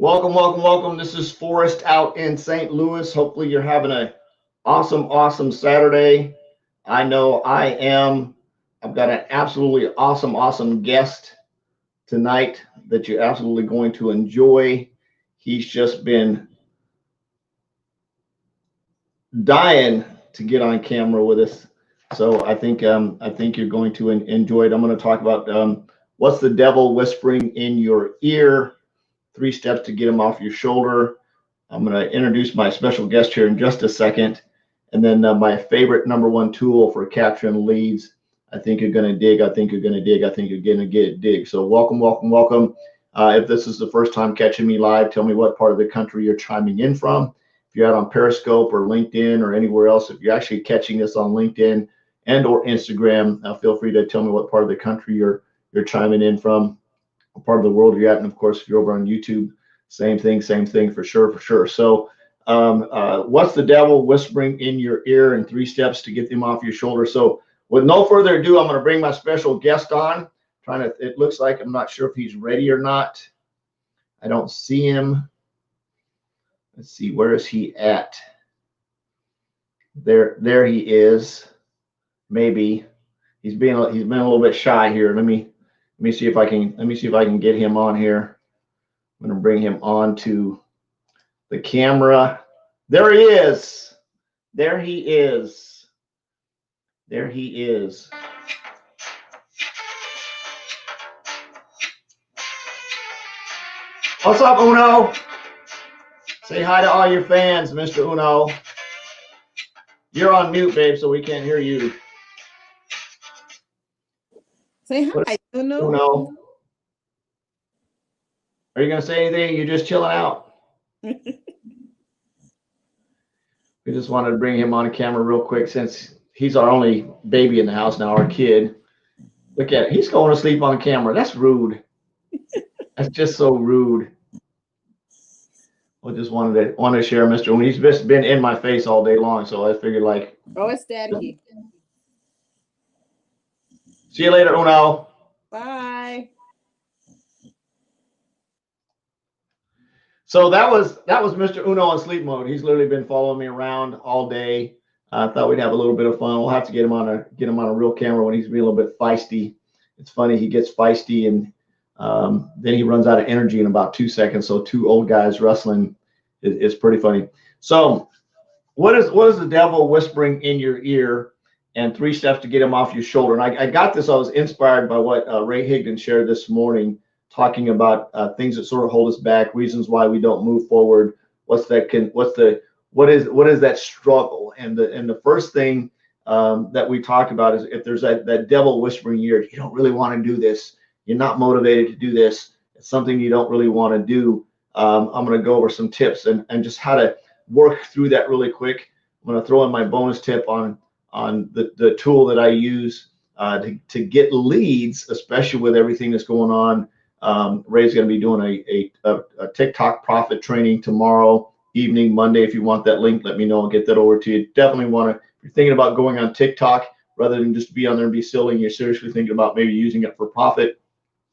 Welcome, welcome, welcome. This is Forrest out in St. Louis. Hopefully, you're having an awesome Saturday. I know I am. I've got an absolutely awesome guest tonight that you're absolutely going to enjoy. He's just been dying to get on camera with us, so I think you're going to enjoy it. I'm going to talk about what's the devil whispering in your ear. 3 steps to get him off your shoulder. I'm going to introduce my special guest here in just a second. And then my favorite #1 tool for capturing leads. I think you're going to dig. I think you're going to dig. I think you're going to get dig. So welcome, welcome, welcome. If this is the first time catching me live, tell me what part of the country you're chiming in from. If you're out on Periscope or LinkedIn or anywhere else, if you're actually catching this on LinkedIn and or Instagram, feel free to tell me what part of the country you're chiming in from. Part of the world you're at, and of course if you're over on YouTube, same thing for sure. So what's the devil whispering in your ear, and 3 steps to get them off your shoulder. So with no further ado, I'm going to bring my special guest on. It looks like, I'm not sure if he's ready or not. I don't see him. Let's see, where is he at? There he is. Maybe he's been a little bit shy here. Let me see if I can get him on here. I'm going to bring him on to the camera. There he is. There he is. There he is. What's up, Uno? Say hi to all your fans, Mr. Uno. You're on mute, babe, so we can't hear you. Say hi, Uno. Uno. Are you going to say anything? You're just chilling out. We just wanted to bring him on camera real quick since he's our only baby in the house now, our kid. Look at it. He's going to sleep on camera. That's rude. That's just so rude. I just wanted to share Mr. Uno. He's just been in my face all day long, so I figured like. Oh, it's Daddy. See you later, Uno. Bye. So that was Mr. Uno in sleep mode. He's literally been following me around all day. I thought we'd have a little bit of fun. We'll have to get him on a real camera when he's being a little bit feisty. It's funny, he gets feisty and then he runs out of energy in about 2 seconds. So 2 old guys wrestling is pretty funny. So what is the devil whispering in your ear, and 3 steps to get him off your shoulder? And I got this. I was inspired by what Ray Higdon shared this morning, talking about things that sort of hold us back, reasons why we don't move forward. What is that struggle? And the first thing that we talked about is if there's that devil whispering in your ear, you don't really want to do this. You're not motivated to do this. It's something you don't really want to do. I'm going to go over some tips and just how to work through that really quick. I'm going to throw in my bonus tip on the tool that I use to get leads, especially with everything that's going on. Ray's going to be doing a TikTok profit training tomorrow evening, Monday. If you want that link, let me know. I'll get that over to you. Definitely want to, if you're thinking about going on TikTok, rather than just be on there and be silly, and you're seriously thinking about maybe using it for profit,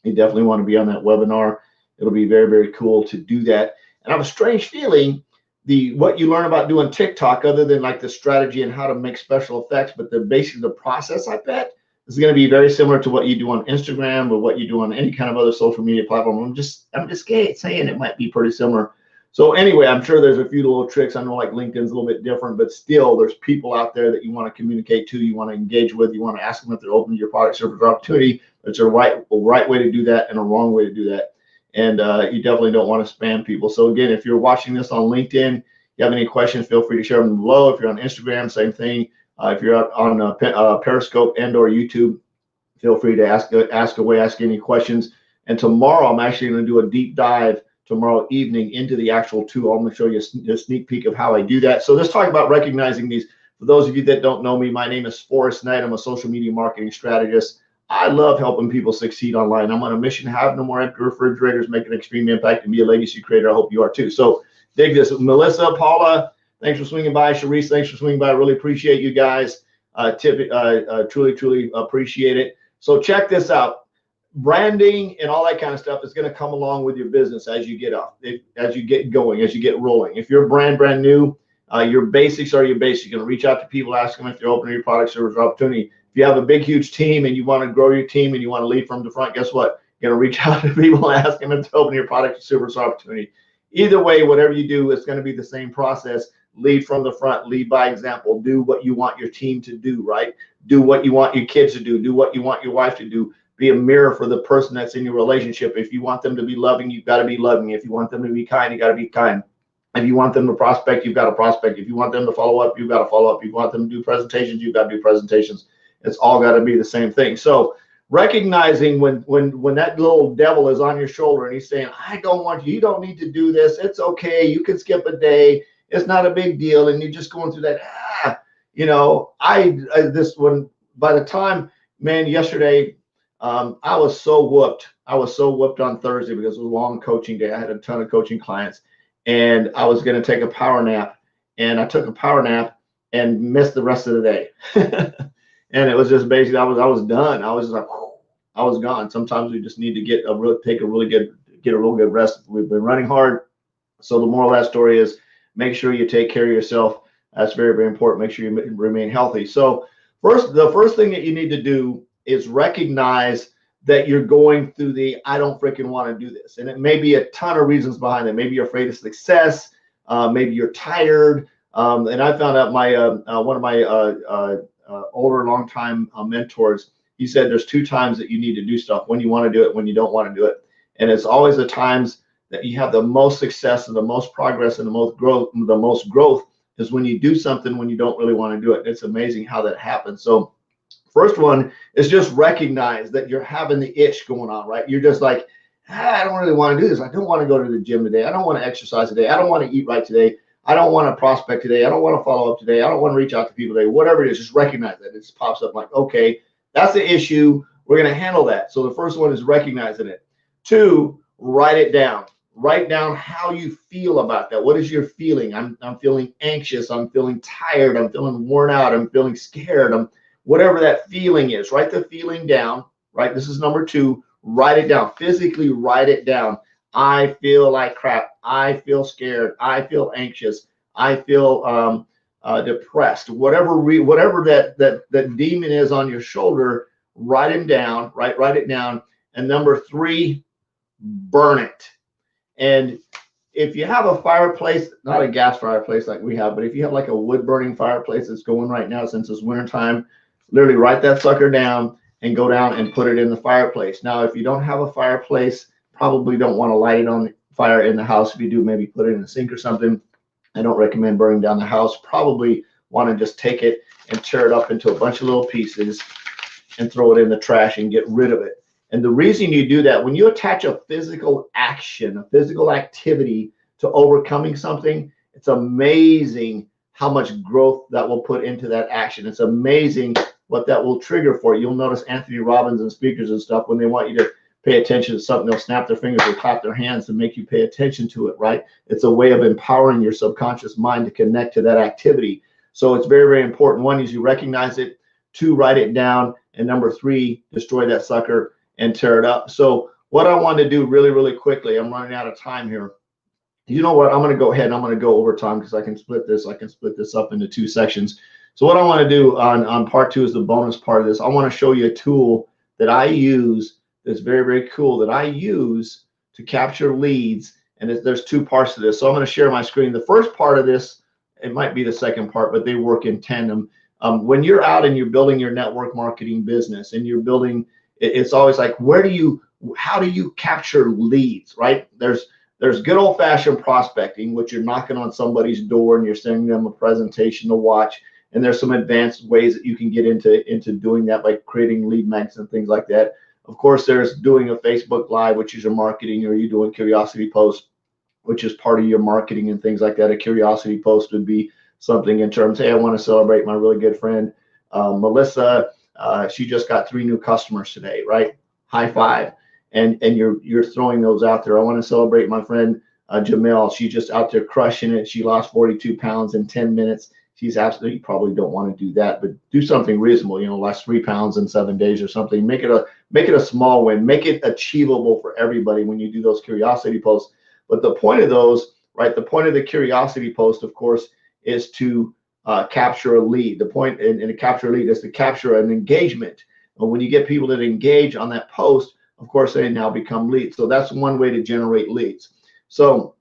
you definitely want to be on that webinar. It'll be very cool to do that. And I have a strange feeling what you learn about doing TikTok, other than like the strategy and how to make special effects, but basically the process, I bet, is going to be very similar to what you do on Instagram or what you do on any kind of other social media platform. I'm just saying it might be pretty similar. So anyway, I'm sure there's a few little tricks. I know like LinkedIn's a little bit different, but still there's people out there that you want to communicate to, you want to engage with, you want to ask them if they're open to your product, service, or opportunity. There's a right way to do that and a wrong way to do that. And you definitely don't want to spam people. So again, if you're watching this on LinkedIn, you have any questions, feel free to share them below. If you're on Instagram, same thing. If you're out on Periscope and or YouTube, feel free to ask any questions. And tomorrow, I'm actually going to do a deep dive tomorrow evening into the actual tool. I'm going to show you a sneak peek of how I do that. So let's talk about recognizing these. For those of you that don't know me, my name is Forrest Knight. I'm a social media marketing strategist. I love helping people succeed online. I'm on a mission to have no more empty refrigerators, make an extreme impact, and be a legacy creator. I hope you are too. So dig this. Melissa, Paula, thanks for swinging by. Sharice, thanks for swinging by. I really appreciate you guys. Truly appreciate it. So check this out. branding and all that kind of stuff is going to come along with your business as you get up, as you get going, as you get rolling. If you're brand new, your basics are your basics. You're going to reach out to people, ask them if they're opening your product, service, or opportunity. If you have a big, huge team and you want to grow your team and you want to lead from the front, guess what? You're going to reach out to people and ask them if they're opening your product, service, or opportunity. Either way, whatever you do, it's going to be the same process. Lead from the front, lead by example, do what you want your team to do, right? Do what you want your kids to do what you want your wife to do. Be a mirror for the person that's in your relationship. If you want them to be loving, you've got to be loving. If you want them to be kind, you got to be kind. If you want them to prospect, you've got to prospect. If you want them to follow up, you've got to follow up. If you want them to do presentations, you've got to do presentations. It's all got to be the same thing. So recognizing when that little devil is on your shoulder and he's saying, I don't want you, you don't need to do this. It's okay. You can skip a day. It's not a big deal. And you're just going through that, this one, by the time, man, yesterday, I was so whooped. I was so whooped on Thursday because it was a long coaching day. I had a ton of coaching clients and I was going to take a power nap, and I took a power nap and missed the rest of the day. And it was just basically, I was done. I was just like, I was gone. Sometimes we just need to get a real good rest. We've been running hard. So the moral of that story is make sure you take care of yourself. That's very, very important. Make sure you remain healthy. So the first thing that you need to do is recognize that you're going through the, I don't freaking want to do this. And it may be a ton of reasons behind it. Maybe you're afraid of success. Maybe you're tired. And I found out one of my older, longtime mentors, he said there's 2 times that you need to do stuff: when you want to do it, when you don't want to do it. And it's always the times that you have the most success and the most progress and the most growth is when you do something when you don't really want to do it. It's amazing how that happens. So first one is just recognize that you're having the itch going on, right? You're just like, I don't really want to do this. I don't want to go to the gym today. I don't want to exercise today. I don't want to eat right today. I don't want to prospect today. I don't want to follow up today. I don't want to reach out to people today. Whatever it is, just recognize that. It just pops up like, okay, that's the issue. We're going to handle that. So the first one is recognizing it. 2, write it down. Write down how you feel about that. What is your feeling? I'm feeling anxious. I'm feeling tired. I'm feeling worn out. I'm feeling scared. Whatever that feeling is, write the feeling down, right? This is number 2. Write it down. Physically write it down. I feel like crap. I feel scared. I feel anxious. I feel depressed. Whatever that demon is on your shoulder, write him down, right? Write it down. And number 3, burn it. And if you have a fireplace, not a gas fireplace like we have, but if you have like a wood burning fireplace that's going right now since it's wintertime, literally write that sucker down and go down and put it in the fireplace. Now, if you don't have a fireplace, probably don't want to light it on fire in the house. If you do, maybe put it in a sink or something. I don't recommend burning down the house. Probably want to just take it and tear it up into a bunch of little pieces and throw it in the trash and get rid of it. And the reason you do that, when you attach a physical action, a physical activity to overcoming something, it's amazing how much growth that will put into that action. It's amazing what that will trigger for you. You'll notice Anthony Robbins and speakers and stuff, when they want you to pay attention to something, they'll snap their fingers or clap their hands to make you pay attention to it, right? It's a way of empowering your subconscious mind to connect to that activity. So it's very, very important. 1 is you recognize it. 2, write it down. And number 3, destroy that sucker and tear it up. So what I want to do really, really quickly, I'm running out of time here. You know what? I'm going to go ahead and I'm going to go over time because I can split this up into 2 sections. So what I want to do on part 2 is the bonus part of this. I want to show you a tool that I use that's very, very cool, that I use to capture leads. And there's 2 parts to this. So I'm going to share my screen. The first part of this, it might be the second part, but they work in tandem. When you're out and you're building your network marketing business and you're building, it's always like, how do you capture leads, right? There's good old fashioned prospecting, which you're knocking on somebody's door and you're sending them a presentation to watch. And there's some advanced ways that you can get into doing that, like creating lead magnets and things like that. Of course, there's doing a Facebook Live, which is your marketing, or you doing curiosity posts, which is part of your marketing and things like that. A curiosity post would be something in terms, hey, I want to celebrate my really good friend, Melissa. She just got 3 new customers today, right? High five. And you're throwing those out there. I want to celebrate my friend Jamel. She's just out there crushing it. She lost 42 pounds in 10 minutes. She's absolutely, you probably don't want to do that, but do something reasonable, you know, lost 3 pounds in 7 days or something. Make it a small win, make it achievable for everybody when you do those curiosity posts. But the point of those, right, the point of the curiosity post, of course, is to capture a lead. The point in a capture a lead is to capture an engagement. And when you get people that engage on that post, of course, they now become leads. So that's one way to generate leads. So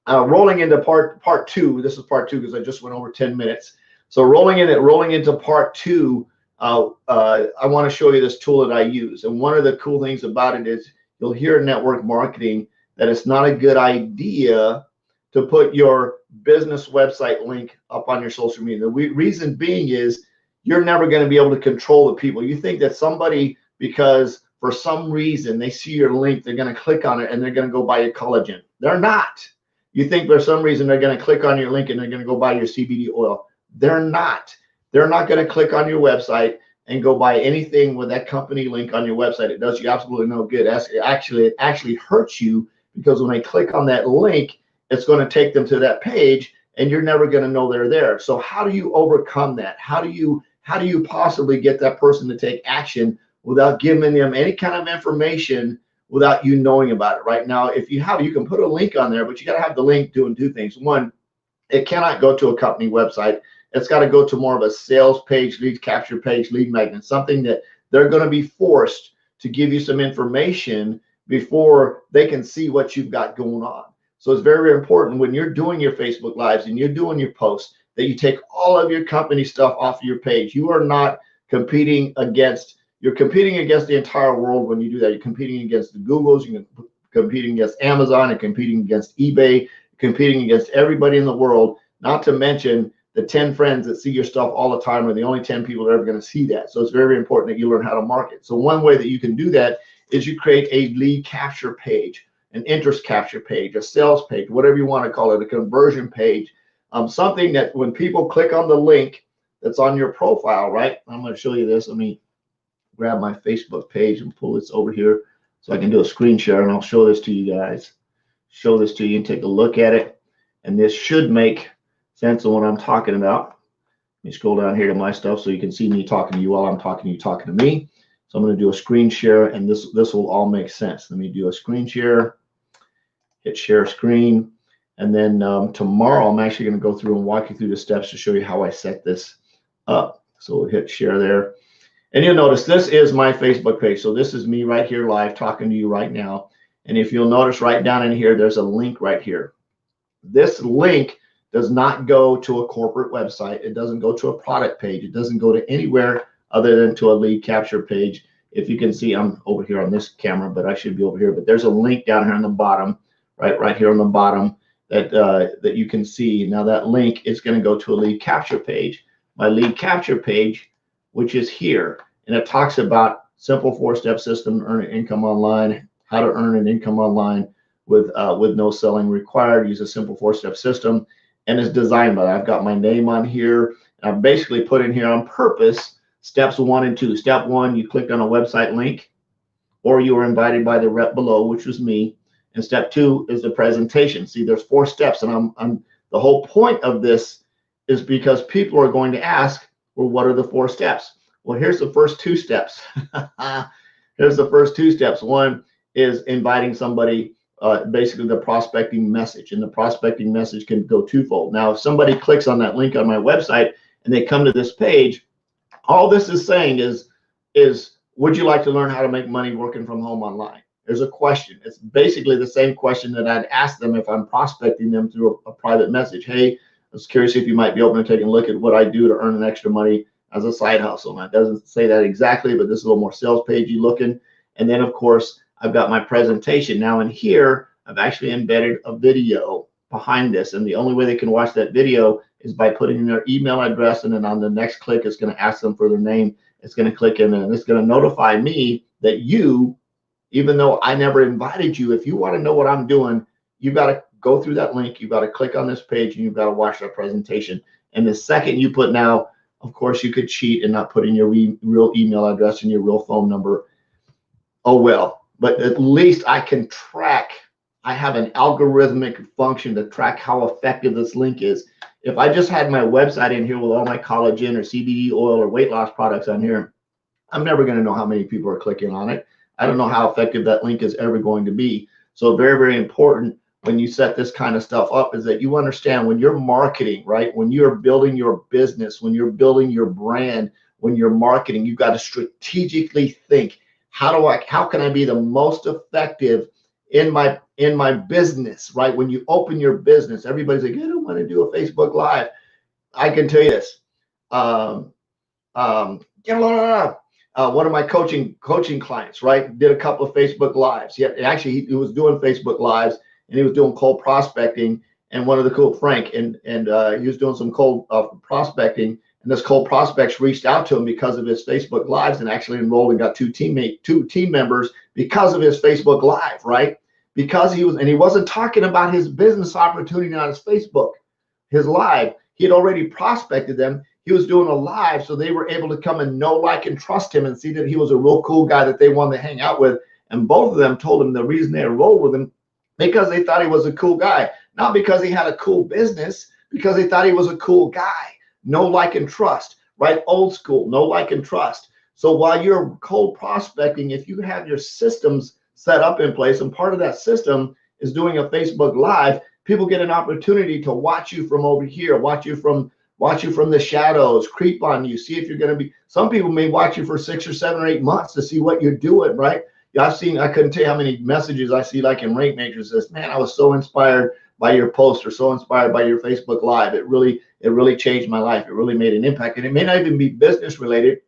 rolling into part two, this is part two because I just went over 10 minutes. So rolling into part two, I want to show you this tool that I use. And one of the cool things about it is you'll hear in network marketing that it's not a good idea to put your business website link up on your social media. The reason being is you're never going to be able to control the people. You think that somebody, because for some reason they see your link, they're going to click on it and they're going to go buy your collagen. They're not. You think for some reason they're going to click on your link and they're going to go buy your CBD oil. They're not. They're not going to click on your website and go buy anything with that company link on your website. It does you absolutely no good. It actually hurts you, because when they click on that link, it's going to take them to that page and you're never going to know they're there. So how do you overcome that? How do you possibly get that person to take action without giving them any kind of information, without you knowing about it? Right now, if you can put a link on there, but you got to have the link doing two things. One, it cannot go to a company website. It's got to go to more of a sales page, lead capture page, lead magnet, something that they're going to be forced to give you some information before they can see what you've got going on. So it's very, very important when you're doing your Facebook Lives and you're doing your posts that you take all of your company stuff off of your page. You are not competing against, you're competing against the entire world when you do that. You're competing against the Googles, you're competing against Amazon, and competing against eBay, competing against everybody in the world, not to mention the 10 friends that see your stuff all the time are the only 10 people that are ever going to see that. So it's very, very important that you learn how to market. So one way that you can do that is you create a lead capture page, an interest capture page, a sales page, whatever you want to call it, a conversion page, something that when people click on the link that's on your profile, right? I'm going to show you this. Let me grab my Facebook page and pull this over here so I can do a screen share, and I'll show this to you guys. Show this to you and take a look at it. And this should make sense of what I'm talking about. Let me scroll down here to my stuff so you can see me talking to you while I'm talking to you, talking to me. So I'm going to do a screen share, and this will all make sense. Let me do a screen share, hit share screen, and then tomorrow I'm actually going to go through and walk you through the steps to show you how I set this up. So we'll hit share there. And you'll notice this is my Facebook page. So this is me right here live talking to you right now. And if you'll notice right down in here, there's a link right here. This link does not go to a corporate website. It doesn't go to a product page. It doesn't go to anywhere other than to a lead capture page. If you can see, I'm over here on this camera, but I should be over here. But there's a link down here on the bottom, right here on the bottom that you can see. Now that link is going to go to a lead capture page. My lead capture page, which is here, and it talks about simple 4-step system to earn an income online, how to earn an income online with no selling required. Use a simple 4-step system, and it's designed by that. I've got my name on here, and I've basically put in here on purpose steps 1 and 2. Step 1, you clicked on a website link, or you were invited by the rep below, which was me. And step 2 is the presentation. See, there's 4 steps, and the whole point of this is because people are going to ask, well, what are the 4 steps? Well, here's the first 2 steps. Here's the first 2 steps. One is inviting somebody, basically the prospecting message, and the prospecting message can go twofold. Now, if somebody clicks on that link on my website and they come to this page, all this is saying is would you like to learn how to make money working from home online? There's a question. It's basically the same question that I'd ask them if I'm prospecting them through a private message. Hey, I was curious if you might be open to taking a look at what I do to earn an extra money as a side hustle. Now, it doesn't say that exactly, but this is a little more sales pagey looking. And then, of course, I've got my presentation. Now in here, I've actually embedded a video behind this. And the only way they can watch that video is by putting in their email address, and then on the next click, it's going to ask them for their name. It's going to click in, and it's going to notify me that you, even though I never invited you, if you want to know what I'm doing, you've got to go through that link. You've got to click on this page, and you've got to watch that presentation. And the second you put now, of course, you could cheat and not put in your real email address and your real phone number. Oh, well, but at least I can track I have an algorithmic function to track how effective this link is. If I just had my website in here with all my collagen or CBD oil or weight loss products on here, I'm never going to know how many people are clicking on it. I don't know how effective that link is ever going to be. So very, very important when you set this kind of stuff up is that you understand when you're marketing, right? When you're building your business, when you're building your brand, when you're marketing, you've got to strategically think, how can I be the most effective in my business, right? When you open your business, everybody's like, I don't want to do a Facebook Live. I can tell you this. One of my coaching clients, right, did a couple of Facebook Lives. He was doing Facebook Lives, and he was doing cold prospecting. And one of the cool Frank, and he was doing some cold prospecting. And this cold prospects reached out to him because of his Facebook Lives, and actually enrolled and got two team members because of his Facebook Live, right? Because he wasn't talking about his business opportunity on his Facebook, his live. He had already prospected them. He was doing a live, so they were able to come and know, like, and trust him and see that he was a real cool guy that they wanted to hang out with. And both of them told him the reason they enrolled with him because they thought he was a cool guy, not because he had a cool business, because they thought he was a cool guy. Know, like, and trust, right? Old school, know, like, and trust. So while you're cold prospecting, if you have your systems set up in place, and part of that system is doing a Facebook Live, people get an opportunity to watch you from over here, watch you from the shadows, creep on you, see if you're going to be. Some people may watch you for 6 or 7 or 8 months to see what you're doing, right? I couldn't tell you how many messages I see, like in Rank Matrix, says, man, I was so inspired by your post or so inspired by your Facebook Live. It really changed my life. It really made an impact. And it may not even be business related.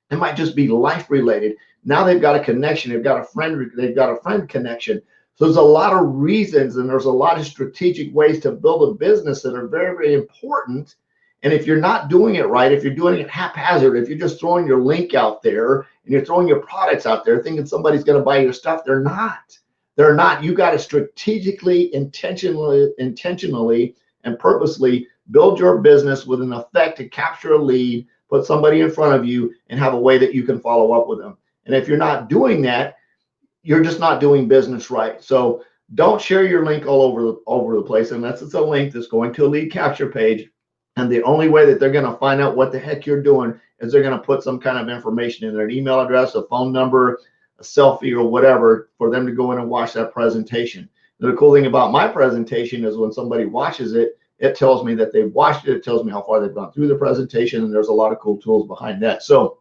It might just be life related. Now they've got a connection. They've got a friend connection. So there's a lot of reasons, and there's a lot of strategic ways to build a business that are very, very important. And if you're not doing it right, if you're doing it haphazard, if you're just throwing your link out there and you're throwing your products out there thinking somebody's going to buy your stuff, they're not. They're not. You got to strategically, intentionally, and purposely build your business with an effect to capture a lead, put somebody in front of you, and have a way that you can follow up with them. And if you're not doing that, you're just not doing business right. So don't share your link all over the place unless it's a link that's going to a lead capture page. And the only way that they're going to find out what the heck you're doing is they're going to put some kind of information in there, an email address, a phone number, a selfie, or whatever, for them to go in and watch that presentation. The cool thing about my presentation is when somebody watches it, it tells me that they've watched it. It tells me how far they've gone through the presentation, and there's a lot of cool tools behind that. So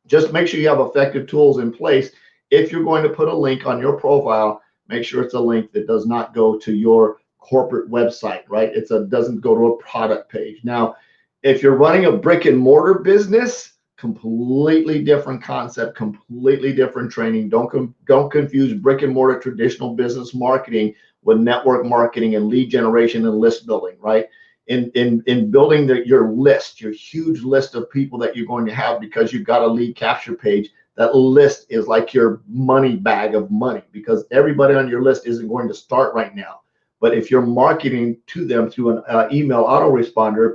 just make sure you have effective tools in place. If you're going to put a link on your profile, make sure it's a link that does not go to your corporate website, right? Doesn't go to a product page. Now, if you're running a brick and mortar business, completely different concept, completely different training. Don't confuse brick and mortar traditional business marketing with network marketing and lead generation and list building, right? In building your list, your huge list of people that you're going to have because you've got a lead capture page. That list is like your money bag of money, because everybody on your list isn't going to start right now. But if you're marketing to them through an email autoresponder,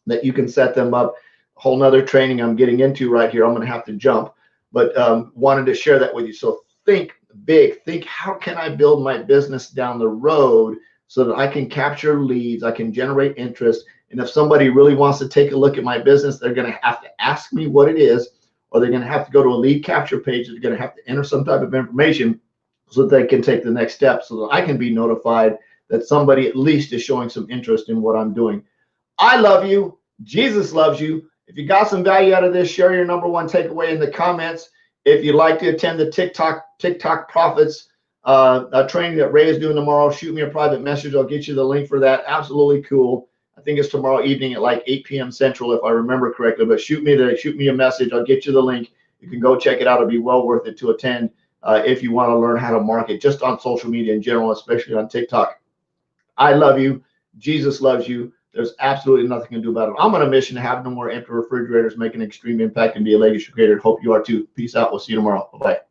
that you can set them up. Whole nother training I'm getting into right here. I'm going to have to jump, but wanted to share that with you. So think big. Think, how can I build my business down the road so that I can capture leads, I can generate interest. And if somebody really wants to take a look at my business, they're going to have to ask me what it is, or they're going to have to go to a lead capture page. They're going to have to enter some type of information so that they can take the next step, so that I can be notified that somebody at least is showing some interest in what I'm doing. I love you. Jesus loves you. If you got some value out of this, share your number one takeaway in the comments. If you'd like to attend the TikTok Profits training that Ray is doing tomorrow, shoot me a private message. I'll get you the link for that. Absolutely cool. I think it's tomorrow evening at like 8 p.m. Central, if I remember correctly. But shoot me a message. I'll get you the link. You can go check it out. It'll be well worth it to attend if you want to learn how to market just on social media in general, especially on TikTok. I love you. Jesus loves you. There's absolutely nothing you can do about it. I'm on a mission to have no more empty refrigerators, make an extreme impact, and be a legacy creator. Hope you are too. Peace out. We'll see you tomorrow. Bye-bye.